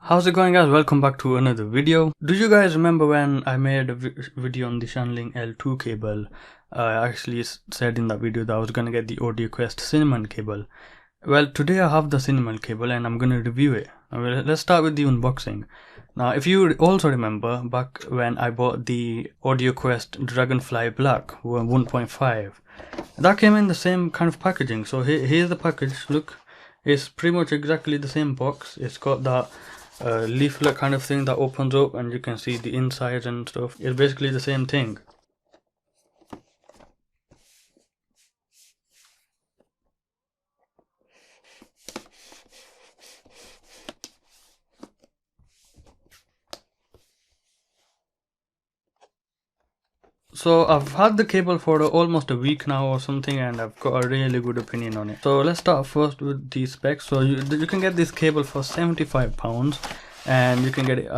How's it going, guys? Welcome back to another video. Do you guys remember when I made a video on the Shanling L2 cable? I actually said in that video that I was gonna get the AudioQuest Cinnamon cable. Well, today I have the Cinnamon cable and I'm gonna review it. Let's start with the unboxing. Now, if you also remember back when I bought the AudioQuest Dragonfly Black 1.5, that came in the same kind of packaging. So here's the package. Look, it's pretty much exactly the same box. It's got that leaflet kind of thing that opens up and you can see the insides and stuff. It's basically the same thing. So I've had the cable for almost a week now or something, and I've got a really good opinion on it. So let's start first with the specs. So you can get this cable for £75, and you can get it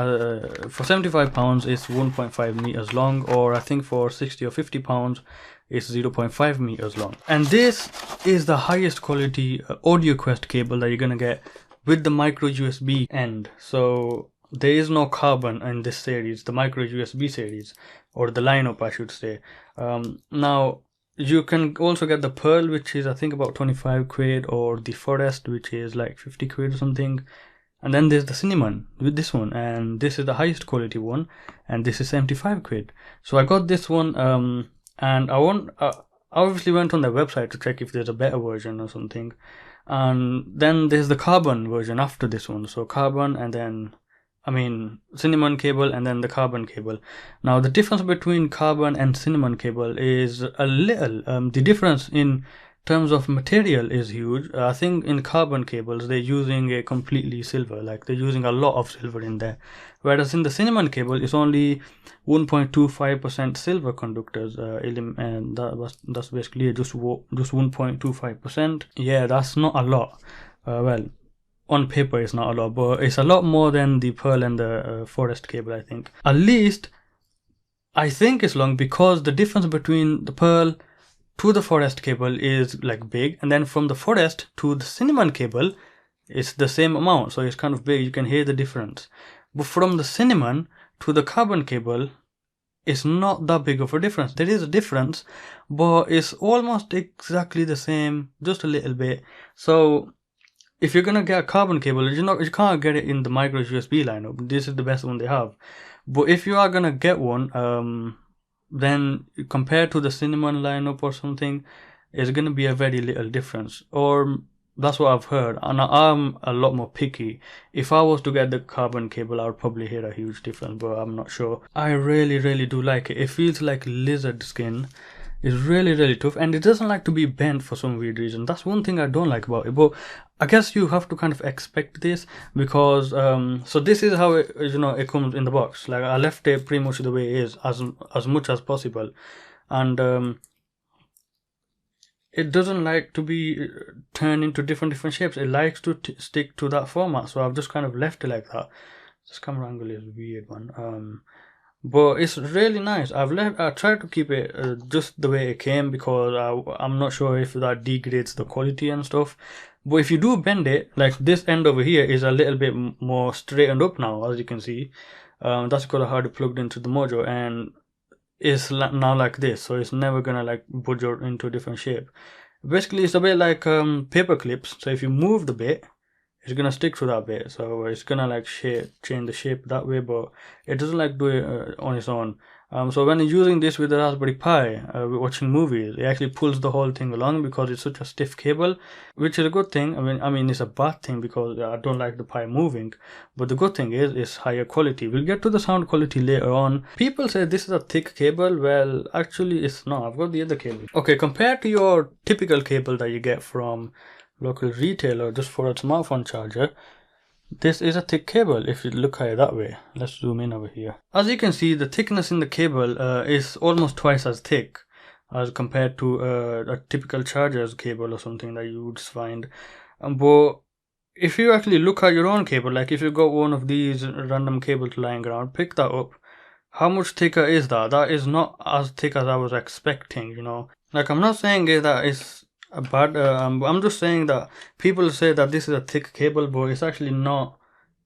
for £75 it's 1.5 meters long, or I think for 60 or £50 it's 0.5 meters long. And this is the highest quality AudioQuest cable that you're gonna get with the micro USB end. So there is no carbon in this series, the micro USB series, or the lineup I should say. Now you can also get the Pearl, which is I think about 25 quid, or the Forest, which is like 50 quid or something. And then there's the Cinnamon with this one, and this is the highest quality one, and this is 75 quid. So I got this one, and I obviously went on their website to check if there's a better version or something. And then there's the carbon version after this one. So carbon, and then cinnamon cable, and then the carbon cable. Now the difference between carbon and cinnamon cable is a little, the difference in terms of material is huge. I think in carbon cables they're using a completely silver, like they're using a lot of silver in there, whereas in the cinnamon cable it's only 1.25% silver conductors, and that's basically just 1.25%. Yeah, that's not a lot. Well, on paper it's not a lot, but it's a lot more than the Pearl and the Forest cable. I think at least I think it's long, because the difference between the Pearl to the Forest cable is like big, and then from the Forest to the Cinnamon cable it's the same amount, so it's kind of big. You can hear the difference. But from the Cinnamon to the carbon cable, it's not that big of a difference. There is a difference, but it's almost exactly the same, just a little bit. So if you're gonna get a carbon cable, you can't get it in the micro USB lineup. This is the best one they have. But if you are gonna get one, then compared to the Cinnamon lineup or something, it's gonna be a very little difference. Or that's what I've heard, and I'm a lot more picky. If I was to get the carbon cable, I would probably hear a huge difference, but I'm not sure. I really do like it. It feels like lizard skin. It's really tough, and it doesn't like to be bent for some weird reason. That's one thing I don't like about it, but I guess you have to kind of expect this, because so this is how it comes in the box. Like I left it pretty much the way it is, as much as possible, and it doesn't like to be turned into different shapes. It likes to stick to that format, so I've just kind of left it like that. This camera angle is a weird one, but it's really nice. I tried to keep it just the way it came, because I'm not sure if that degrades the quality and stuff. But if you do bend it, like this end over here is a little bit more straightened up now, as you can see. That's because I had it plugged into the Mojo, and it's now like this, so it's never gonna like budge out into a different shape. Basically it's a bit like paper clips. So if you move the bit, it's gonna stick to that bit, so it's gonna like change the shape that way, but it doesn't like do it on its own. So when you're using this with the Raspberry Pi, watching movies, it actually pulls the whole thing along, because it's such a stiff cable, which is a good thing. I mean it's a bad thing because I don't like the Pi moving, but the good thing is it's higher quality. We'll get to the sound quality later on. People say this is a thick cable. Well, actually it's not. I've got the other cable. Okay, compared to your typical cable that you get from local retailer just for a smartphone charger, this is a thick cable. If you look at it that way, let's zoom in over here. As you can see, the thickness in the cable is almost twice as thick as compared to a typical charger's cable or something that you would find. But if you actually look at your own cable, like if you got one of these random cables lying around, pick that up. How much thicker is that? That is not as thick as I was expecting, Like I'm not saying that it's bad, I'm just saying that people say that this is a thick cable, but it's actually not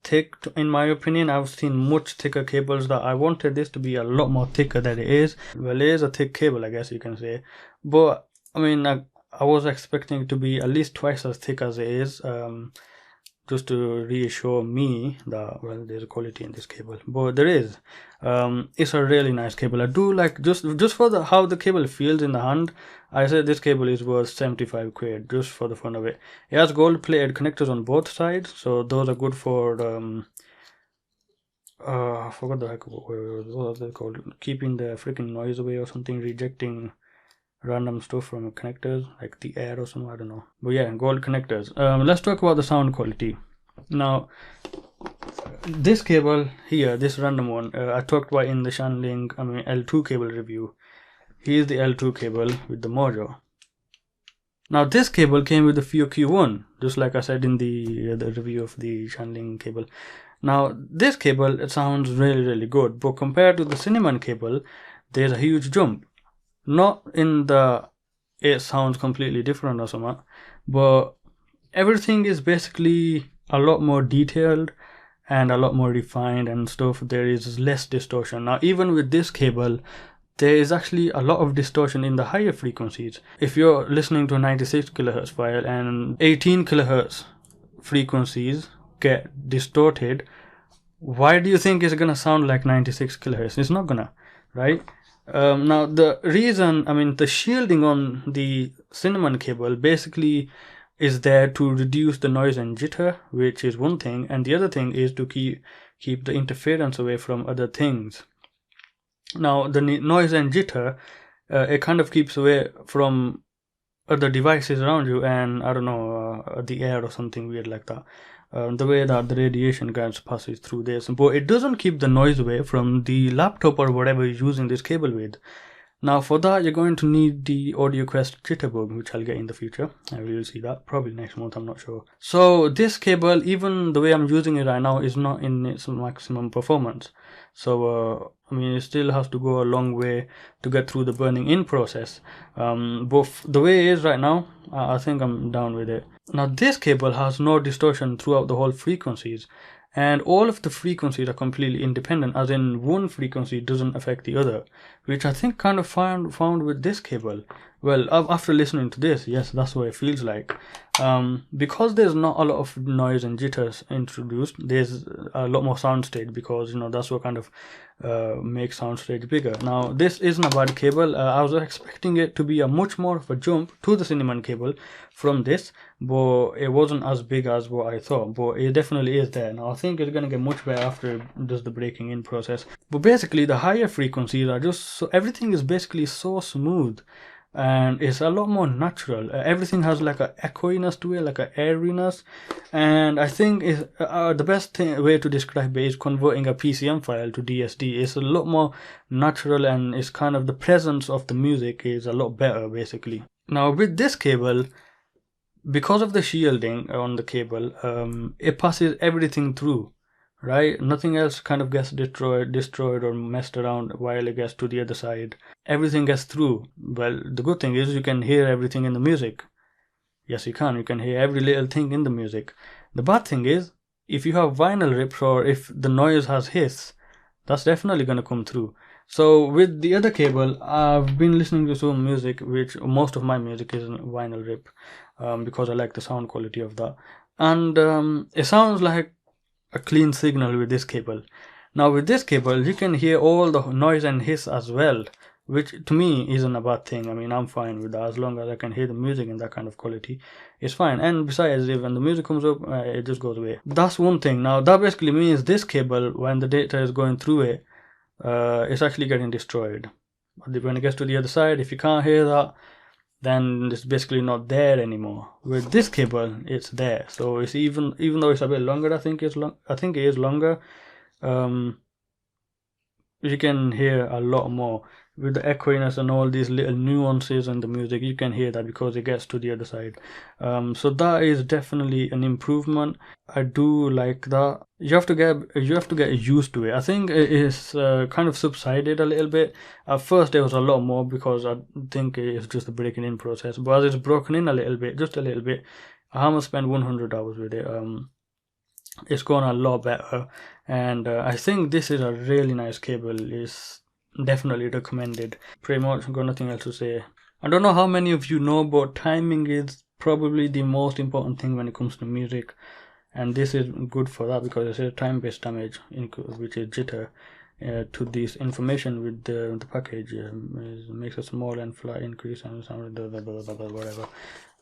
thick in my opinion. I've seen much thicker cables that I wanted this to be a lot more thicker than it is. Well, it is a thick cable, I guess you can say, but I mean, I was expecting it to be at least twice as thick as it is, just to reassure me that, well, there's a quality in this cable. But there is. It's a really nice cable. I do like, just for how the cable feels in the hand, I said this cable is worth 75 quid just for the fun of it. It has gold plated connectors on both sides, so those are good for I forgot the heck what was it called, keeping the freaking noise away or something, rejecting random stuff from connectors like the air or something, I don't know. But yeah, gold connectors. Let's talk about the sound quality. Now this cable here, this random one, I talked about in the Shanling L2 cable review. Here's the L2 cable with the Mojo. Now this cable came with the FiiO Q1, just like I said in the review of the Shanling cable. Now this cable, it sounds really good, but compared to the Cinnamon cable, there's a huge jump. Not in the it sounds completely different or something, but everything is basically a lot more detailed and a lot more refined and stuff. There is less distortion. Now even with this cable, there is actually a lot of distortion in the higher frequencies. If you're listening to a 96 kilohertz file and 18 kilohertz frequencies get distorted, why do you think it's gonna sound like 96 kilohertz? It's not gonna, right? Now the reason, the shielding on the Cinnamon cable basically is there to reduce the noise and jitter, which is one thing, and the other thing is to keep the interference away from other things. Now the noise and jitter, it kind of keeps away from other devices around you, and I don't know, the air or something weird like that. The way that the radiation passes through this, but it doesn't keep the noise away from the laptop or whatever you're using this cable with. Now for that, you're going to need the AudioQuest Jitterbug, which I'll get in the future. I will see that probably next month, I'm not sure. So this cable, even the way I'm using it right now, is not in its maximum performance. So it still has to go a long way to get through the burning in process. But the way it is right now, I think I'm down with it. Now this cable has no distortion throughout the whole frequencies, and all of the frequencies are completely independent, as in one frequency doesn't affect the other, which I think kind of found with this cable. Well, after listening to this, yes, that's what it feels like. Because there's not a lot of noise and jitters introduced, there's a lot more soundstage, because that's what kind of makes soundstage bigger. Now this isn't a bad cable. I was expecting it to be a much more of a jump to the Cinnamon cable from this, but it wasn't as big as what I thought, but it definitely is there. Now I think it's gonna get much better after it does the breaking in process. But basically the higher frequencies are just so, everything is basically so smooth and it's a lot more natural. Everything has like a echoiness to it, like a airiness, and I think the best way to describe it is converting a PCM file to DSD. It's a lot more natural, and it's kind of the presence of the music is a lot better basically. Now with this cable, because of the shielding on the cable, it passes everything through, right? Nothing else kind of gets destroyed or messed around while it gets to the other side. Everything gets through. Well, the good thing is you can hear everything in the music. Yes, you can hear every little thing in the music. The bad thing is, if you have vinyl rips or if the noise has hiss, that's definitely going to come through. So with the other cable, I've been listening to some music, which most of my music is vinyl rip, because I like the sound quality of that, and it sounds like a clean signal with this cable. Now with this cable, you can hear all the noise and hiss as well, which to me isn't a bad thing. I'm fine with that. As long as I can hear the music in that kind of quality, it's fine. And besides, if when the music comes up, it just goes away. That's one thing. Now that basically means this cable, when the data is going through it, it's actually getting destroyed. But when it gets to the other side, if you can't hear that, then it's basically not there anymore. With this cable, it's there. So it's even though it's a bit longer, I think it is longer. You can hear a lot more with the echoiness and all these little nuances in the music. You can hear that because it gets to the other side. So that is definitely an improvement. I do like that. You have to get used to it. I think it is kind of subsided a little bit. At first there was a lot more because I think it's just a breaking in process, but as it's broken in a little bit, just a little bit, I almost spent 100 hours with it. it's gone a lot better. And I think this is a really nice cable. It's definitely recommended. Pretty much got nothing else to say. I don't know how many of you know, but timing is probably the most important thing when it comes to music, and this is good for that because it's a time-based damage, which is jitter. To this information with the package makes a small and flat increase and whatever.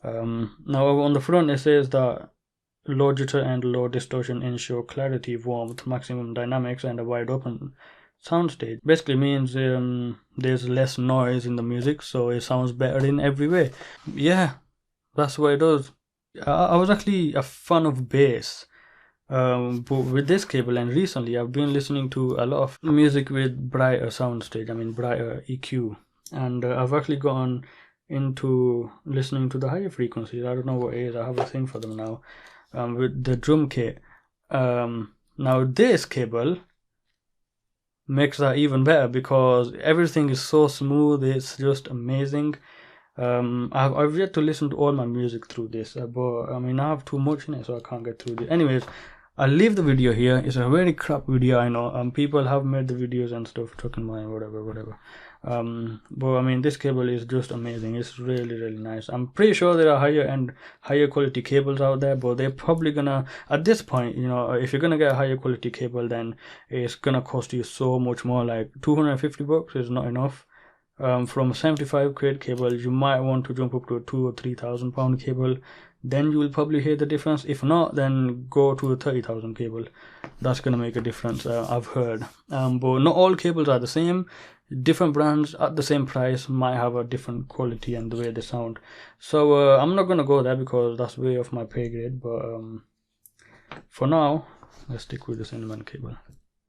Now on the front it says that low jitter and low distortion ensure clarity, warmth, maximum dynamics, and a wide open soundstage. Basically means there's less noise in the music, so it sounds better in every way. Yeah, that's what it does. I was actually a fan of bass but with this cable, and recently I've been listening to a lot of music with brighter soundstage, I mean brighter EQ, and I've actually gone into listening to the higher frequencies. I don't know what it is, I have a thing for them now, with the drum kit. Now this cable makes that even better because everything is so smooth, it's just amazing. I've yet to listen to all my music through this, but I mean I have too much in it, so I can't get through it. Anyways, I'll leave the video here. It's a very crap video, I know. People have made the videos and stuff talking about whatever. But I mean this cable is just amazing. It's really nice. I'm pretty sure there are higher quality cables out there, but they're probably gonna, at this point, you know, if you're gonna get a higher quality cable, then it's gonna cost you so much more. Like 250 bucks is not enough. From a 75 quid cable, you might want to jump up to a 2,000 or 3,000 pound cable. Then you will probably hear the difference. If not, then go to a 30,000 cable. That's gonna make a difference, I've heard. But not all cables are the same. Different brands at the same price might have a different quality and the way they sound. So I'm not gonna go there because that's way off my pay grade. But for now, let's stick with the Cinnamon cable.